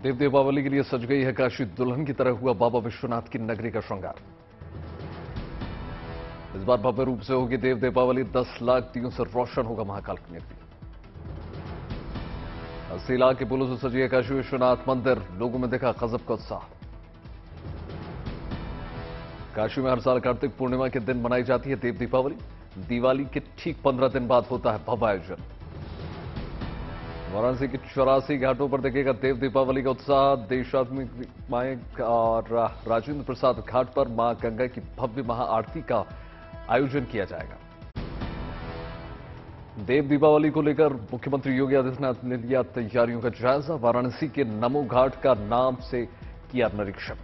देव दीपावली के लिए सज गई है काशी। दुल्हन की तरह हुआ बाबा विश्वनाथ की नगरी का श्रृंगार। इस बार भव्य रूप से होगी देव दीपावली। 10 लाख दियों से रोशन होगा महाकाल की नगरी। 80 लाख के फूलों से सजी है काशी विश्वनाथ मंदिर। लोगों में देखा गजब का उत्साह। काशी में हर साल कार्तिक पूर्णिमा के दिन मनाई जाती है देव दीपावली। दिवाली के ठीक 15 दिन बाद होता है भव्य आयोजन। वाराणसी के 84 घाटों पर देखेगा देव दीपावली का उत्साह। देशात्मक माए और राजेंद्र प्रसाद घाट पर मां गंगा की भव्य महाआरती का आयोजन किया जाएगा। देव दीपावली को लेकर मुख्यमंत्री योगी आदित्यनाथ ने लिया तैयारियों का जायजा। वाराणसी के नमो घाट का नाम से किया निरीक्षण।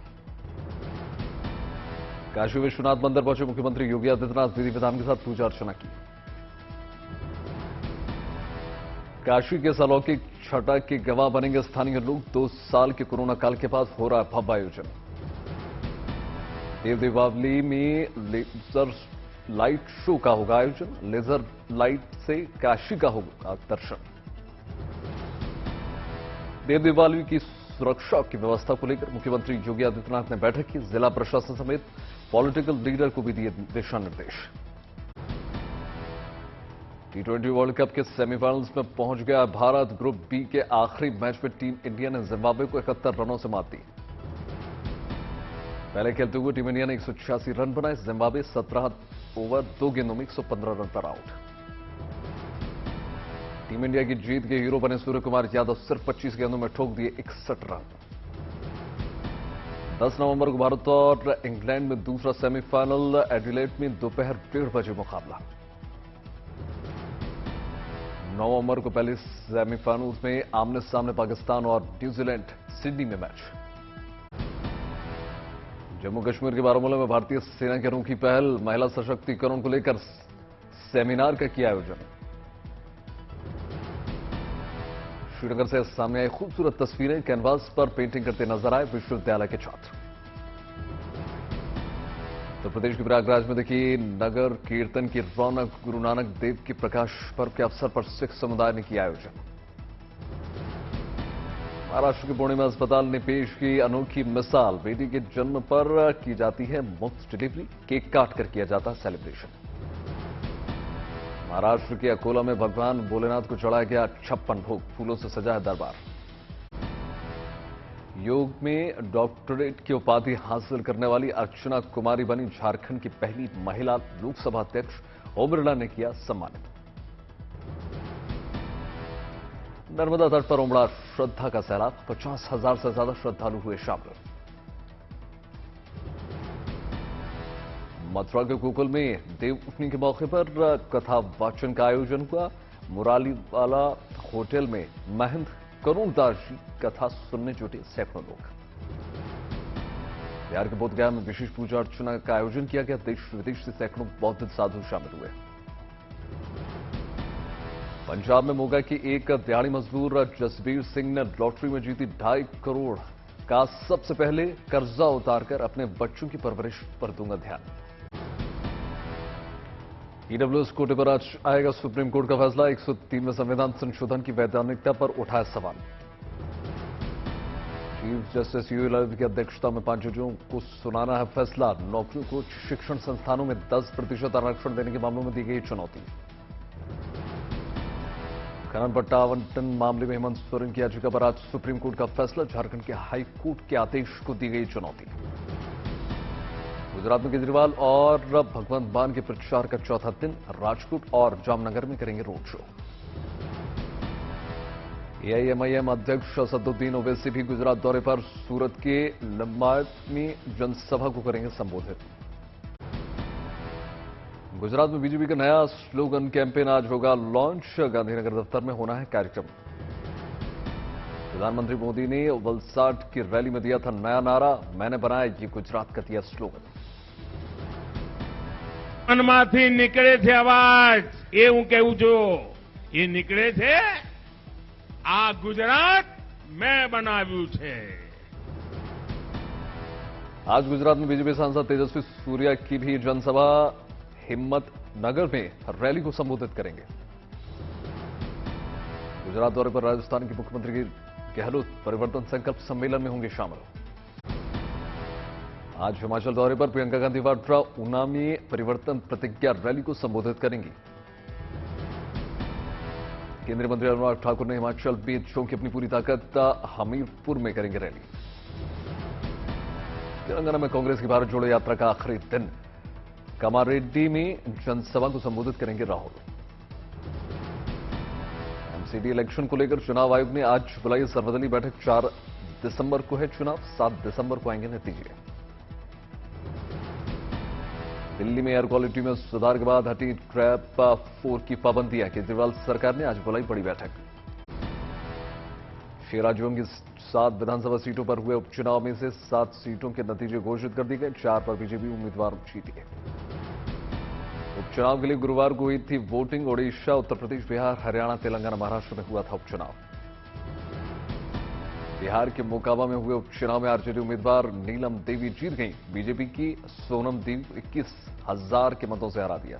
काशी विश्वनाथ मंदिर पहुंचे मुख्यमंत्री योगी आदित्यनाथ। विधि विधान के साथ पूजा अर्चना की। काशी के इस अलौकिक छठा के गवाह बनेंगे स्थानीय लोग। 2 साल के कोरोना काल के बाद हो रहा है भव्य आयोजन। देव दीपावली में लेजर लाइट शो का होगा आयोजन। लेजर लाइट से काशी का होगा दर्शन। देव दीपावली की सुरक्षा की व्यवस्था को लेकर मुख्यमंत्री योगी आदित्यनाथ ने बैठक की। जिला प्रशासन समेत पॉलिटिकल लीडर को भी दिए दिशा निर्देश। T20 वर्ल्ड कप के सेमीफाइनल्स में पहुंच गया भारत। ग्रुप बी के आखिरी मैच में टीम इंडिया ने जिम्बाब्वे को 71 रनों से मात दी। पहले खेलते हुए टीम इंडिया ने 186 रन बनाए। जिम्बाब्वे 17 ओवर 2 गेंदों में 115 रन पर आउट। टीम इंडिया की जीत के हीरो बने सूर्य कुमार यादव। सिर्फ 25 गेंदों में ठोक दिए 61 रन। 10 नवंबर को भारत और इंग्लैंड में दूसरा सेमीफाइनल। एडिलेड में दोपहर 1:30 बजे मुकाबला। 9 नवंबर को पहले सेमीफाइनल्स में आमने सामने पाकिस्तान और न्यूजीलैंड। सिडनी में मैच। जम्मू कश्मीर के बारामूला में भारतीय सेना की अनोखी पहल। महिला सशक्तिकरण को लेकर सेमिनार का किया आयोजन। श्रीनगर से सामने आई खूबसूरत तस्वीरें। कैनवास पर पेंटिंग करते नजर आए विश्वविद्यालय के छात्र। उत्तर प्रदेश के प्रयागराज में देखिए नगर कीर्तन की रौनक। गुरु नानक देव के प्रकाश पर्व के अवसर पर सिख समुदाय ने किया आयोजन। महाराष्ट्र के पुणे में अस्पताल ने पेश की अनोखी मिसाल। बेटी के जन्म पर की जाती है मुफ्त डिलीवरी। केक काटकर किया जाता है सेलिब्रेशन। महाराष्ट्र के अकोला में भगवान भोलेनाथ को चढ़ाया गया 56 भोग। फूलों से सजा है दरबार। योग में डॉक्टरेट की उपाधि हासिल करने वाली अर्चना कुमारी बनी झारखंड की पहली महिला लोकसभा अध्यक्ष। ओम बिरला ने किया सम्मानित। नर्मदा तट पर उमड़ा श्रद्धा का सैलाब। 50,000 से ज्यादा श्रद्धालु हुए शामिल। मथुरा के गोकुल में देवउठनी के मौके पर कथा वाचन का आयोजन हुआ। मुरालीवाला होटल में महंत करुणदास जी कथा सुनने जुटे सैकड़ों लोग। बिहार के बोधगया में विशेष पूजा अर्चना का आयोजन किया गया। देश विदेश से सैकड़ों बौद्ध साधु शामिल हुए। पंजाब में मोगा की एक दिहाड़ी मजदूर जसबीर सिंह ने लॉटरी में जीती 2.5 करोड़ का। सबसे पहले कर्जा उतारकर अपने बच्चों की परवरिश पर दूंगा ध्यान। ईडब्ल्यूएस कोटे पर आज आएगा सुप्रीम कोर्ट का फैसला। 103वें संविधान संशोधन की वैधानिकता पर उठाया सवाल। चीफ जस्टिस यूयू ललित की अध्यक्षता में 5 जजों को सुनाना है फैसला। नौकरियों को शिक्षण संस्थानों में 10% आरक्षण देने के मामलों में दी गई चुनौती। खनन पट्टा आवंटन मामले में हेमंत सोरेन की याचिका पर आज सुप्रीम कोर्ट का फैसला। झारखंड के हाई कोर्ट के आदेश को दी गई चुनौती। गुजरात में केजरीवाल और भगवंत मान के प्रचार का चौथा दिन। राजकोट और जामनगर में करेंगे रोड शो। एआईएमआईएम अध्यक्ष असदुद्दीन ओवैसी भी गुजरात दौरे पर। सूरत के लिंबायत में जनसभा को करेंगे संबोधित। गुजरात में बीजेपी का नया स्लोगन कैंपेन आज होगा लॉन्च। गांधीनगर दफ्तर में होना है कार्यक्रम। प्रधानमंत्री मोदी ने वलसाड की रैली में दिया था नया नारा। मैंने बनाया ये गुजरात का दिया स्लोगन। મનમાંથી નીકળે છે અવાજ એવું કહેવું જો એ નીકળે છે આ ગુજરાત મેં બનાવ્યું છે। आज गुजरात में बीजेपी सांसद तेजस्वी सूर्या की भी जनसभा हिम्मत नगर में रैली को संबोधित करेंगे। गुजरात दौरे पर राजस्थान के मुख्यमंत्री गहलोत परिवर्तन संकल्प सम्मेलन में होंगे शामिल। आज हिमाचल दौरे पर प्रियंका गांधी वाड्रा ऊना में परिवर्तन प्रतिज्ञा रैली को संबोधित करेंगी। केंद्रीय मंत्री अनुराग ठाकुर ने हिमाचल में झोंकी अपनी पूरी ताकत, हमीरपुर में करेंगे रैली। तेलंगाना में कांग्रेस की भारत जोड़ो यात्रा का आखिरी दिन, कामारेड्डी में जनसभा को संबोधित करेंगे राहुल। एमसीडी इलेक्शन को लेकर चुनाव आयोग ने आज बुलाई सर्वदलीय बैठक। 4 दिसंबर को है चुनाव, 7 दिसंबर को आएंगे नतीजे। दिल्ली में एयर क्वालिटी में सुधार के बाद हटी ट्रैप 4 की पाबंदियां, केजरीवाल सरकार ने आज बुलाई बड़ी बैठक। 6 राज्यों की 7 विधानसभा सीटों पर हुए उपचुनाव में से 7 सीटों के नतीजे घोषित कर दिए गए। 4 पर बीजेपी उम्मीदवार जीते। उपचुनाव के लिए गुरुवार को हुई थी वोटिंग। ओडिशा, उत्तर प्रदेश, बिहार, हरियाणा, तेलंगाना, महाराष्ट्र में हुआ था उपचुनाव। बिहार के मोकामा में हुए उपचुनाव में आरजेडी उम्मीदवार नीलम देवी जीत गई। बीजेपी की सोनम देव 21,000 के मतों से हरा दिया।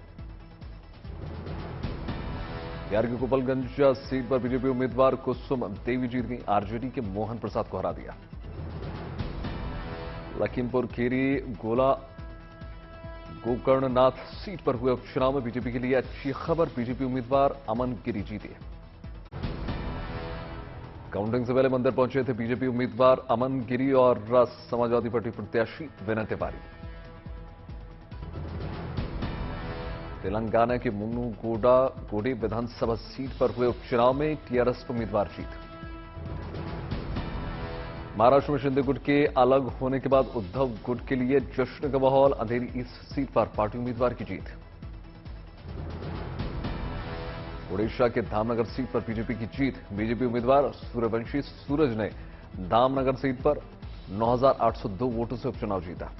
बिहार की गोपालगंज सीट पर बीजेपी उम्मीदवार कुसुम देवी जीत गई। आरजेडी के मोहन प्रसाद को हरा दिया। लखीमपुर खीरी गोकर्णनाथ सीट पर हुए उपचुनाव में बीजेपी के लिए अच्छी खबर, बीजेपी उम्मीदवार अमन गिरी जीते। काउंटिंग से पहले मंदिर पहुंचे थे बीजेपी उम्मीदवार अमन गिरी और समाजवादी पार्टी प्रत्याशी विनय तिवारी। तेलंगाना के मुन्नुगोडी विधानसभा सीट पर हुए उपचुनाव में टीआरएस उम्मीदवार जीत। महाराष्ट्र में शिंदे गुट के अलग होने के बाद उद्धव गुट के लिए जश्न का माहौल। अंधेरी ईस्ट सीट पर पार्टी उम्मीदवार की जीत। ओडिशा के धामनगर सीट पर बीजेपी की जीत। बीजेपी उम्मीदवार सूर्यवंशी सूरज ने धामनगर सीट पर 9,802 वोटों से उपचुनाव जीता।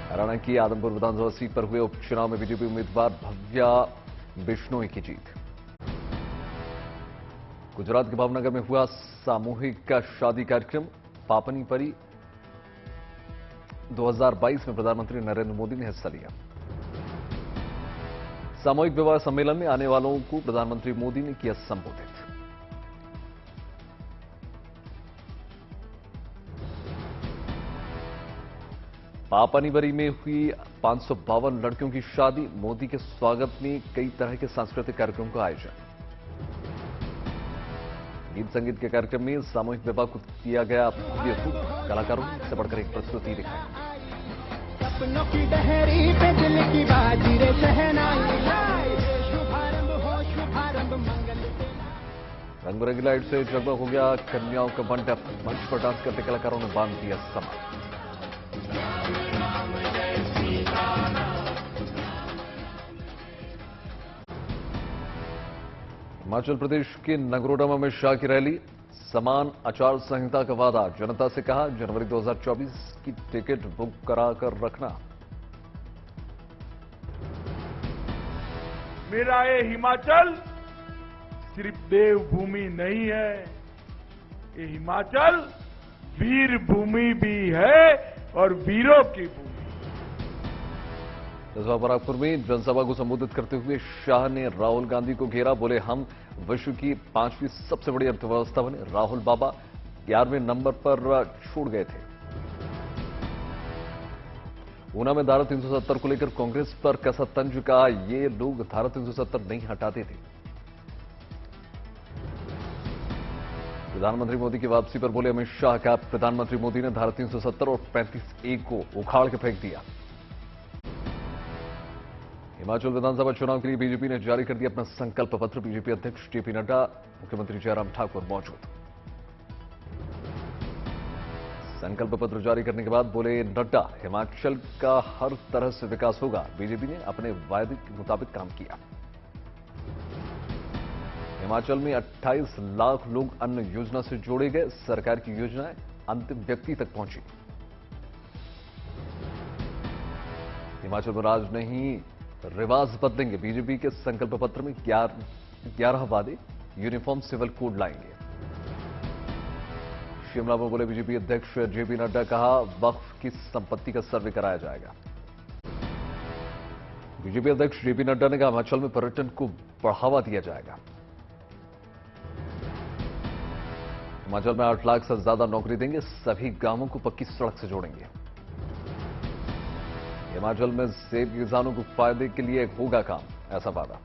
हरियाणा की आदमपुर विधानसभा सीट पर हुए उपचुनाव में बीजेपी उम्मीदवार भव्या बिश्नोई की जीत। गुजरात के भावनगर में हुआ सामूहिक शादी कार्यक्रम। पापनी परी 2022 में प्रधानमंत्री नरेंद्र मोदी ने हिस्सा लिया। सामूहिक विवाह सम्मेलन में आने वालों को प्रधानमंत्री मोदी ने किया संबोधित। पापनीबरी में हुई 552 लड़कियों की शादी। मोदी के स्वागत में कई तरह के सांस्कृतिक कार्यक्रमों का आयोजन। गीत संगीत के कार्यक्रम में सामूहिक विवाह को किया गया भव्य रूप। कलाकारों ने इससे बढ़कर एक प्रस्तुति दिखाई। सपनों की डहरी पे दिल की बाजी रे शहनाई, शुभारंभ हो शुभारंभ मंगल से। रंग बिरंगी लाइट से जगमग हो गया कन्याओं का मंडप। मंच पर डांस करते कलाकारों ने बांध दिया समा। हिमाचल प्रदेश के नगरोटा में अमित शाह की रैली। समान आचार संहिता का वादा, जनता से कहा जनवरी 2024 की टिकट बुक कराकर रखना। मेरा ये हिमाचल सिर्फ देवभूमि नहीं है, ये हिमाचल वीर भूमि भी है और वीरों की भूमि। जसवा बरागपुर में जनसभा को संबोधित करते हुए शाह ने राहुल गांधी को घेरा। बोले हम विश्व की 5वीं सबसे बड़ी अर्थव्यवस्था बने। राहुल बाबा 11वें नंबर पर छोड़ गए थे। ऊना में धारा 370 को लेकर कांग्रेस पर कसा तंज। कहा ये लोग धारा 370 नहीं हटाते थे। प्रधानमंत्री मोदी की वापसी पर बोले अमित शाह। का प्रधानमंत्री मोदी ने धारा 370 और 35A को उखाड़ के फेंक दिया। हिमाचल विधानसभा चुनाव के लिए बीजेपी ने जारी कर दिया अपना संकल्प पत्र। बीजेपी अध्यक्ष जेपी नड्डा, मुख्यमंत्री जयराम ठाकुर मौजूद। संकल्प पत्र जारी करने के बाद बोले नड्डा, हिमाचल का हर तरह से विकास होगा। बीजेपी ने अपने वायदे के मुताबिक काम किया। हिमाचल में 28 लाख लोग अन्न योजना से जोड़े गए। सरकार की योजनाएं अंतिम व्यक्ति तक पहुंची। हिमाचल में राज नहीं रिवाज बदलेंगे। बीजेपी के संकल्प पत्र में 11 वादे। यूनिफॉर्म सिविल कोड लाएंगे। शिमला में बोले बीजेपी अध्यक्ष जेपी नड्डा। कहा वक्फ की संपत्ति का सर्वे कराया जाएगा। बीजेपी अध्यक्ष जेपी नड्डा ने कहा हिमाचल में पर्यटन को बढ़ावा दिया जाएगा। हिमाचल में 8 लाख से ज्यादा नौकरी देंगे, सभी गांवों को पक्की सड़क से जोड़ेंगे। हिमाचल में सेब किसानों को फायदे के लिए होगा काम, ऐसा वादा।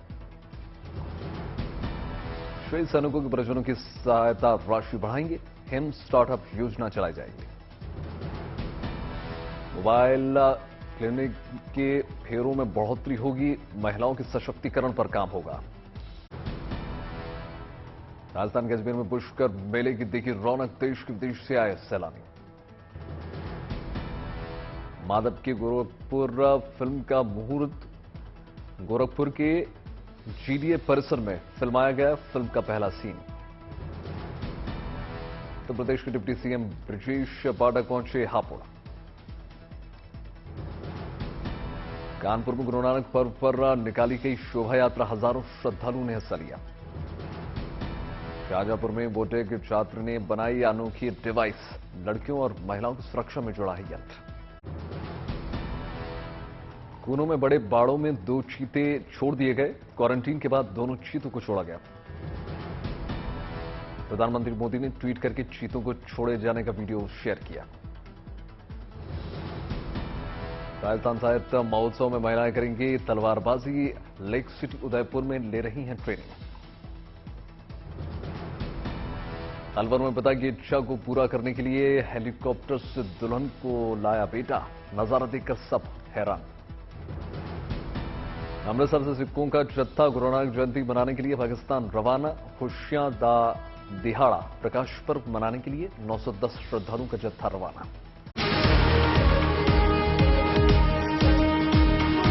शहीद सैनिकों के परिजनों की सहायता राशि बढ़ाएंगे, हिम स्टार्टअप योजना चलाई जाएगी। मोबाइल क्लिनिक के फेरों में बढ़ोतरी होगी, महिलाओं के सशक्तिकरण पर काम होगा। राजस्थान के अजमेर में पुष्कर मेले की देखी रौनक, देश के विदेश से आए सैलानी। माधव के गोरखपुर फिल्म का मुहूर्त, गोरखपुर के जीडीए परिसर में फिल्माया गया फिल्म का पहला सीन। उत्तर प्रदेश के डिप्टी सीएम ब्रजेश पाठक पहुंचे हापुड़। कानपुर में गुरु नानक पर्व पर निकाली गई शोभा यात्रा, हजारों श्रद्धालुओं ने हिस्सा लिया। शाहजहांपुर में बोटेक छात्र ने बनाई अनोखी डिवाइस, लड़कियों और महिलाओं की सुरक्षा में जुड़ा है यंत्र। कूनों में बड़े बाड़ों में 2 चीते छोड़ दिए गए, क्वारंटीन के बाद दोनों चीतों को छोड़ा गया। प्रधानमंत्री मोदी ने ट्वीट करके चीतों को छोड़े जाने का वीडियो शेयर किया। राजस्थान साहित्य महोत्सव में महिलाएं करेंगी तलवारबाजी, लेक सिटी उदयपुर में ले रही हैं ट्रेनिंग। अलवर में पिता की इच्छा को पूरा करने के लिए हेलीकॉप्टर से दुल्हन को लाया बेटा, नजारा देखकर सब हैरान। अमृतसर से सिक्कों का जत्था गुरु नानक जयंती मनाने के लिए पाकिस्तान रवाना, खुशियां दा दिहाड़ा प्रकाश पर्व मनाने के लिए 910 श्रद्धालुओं का जत्था रवाना।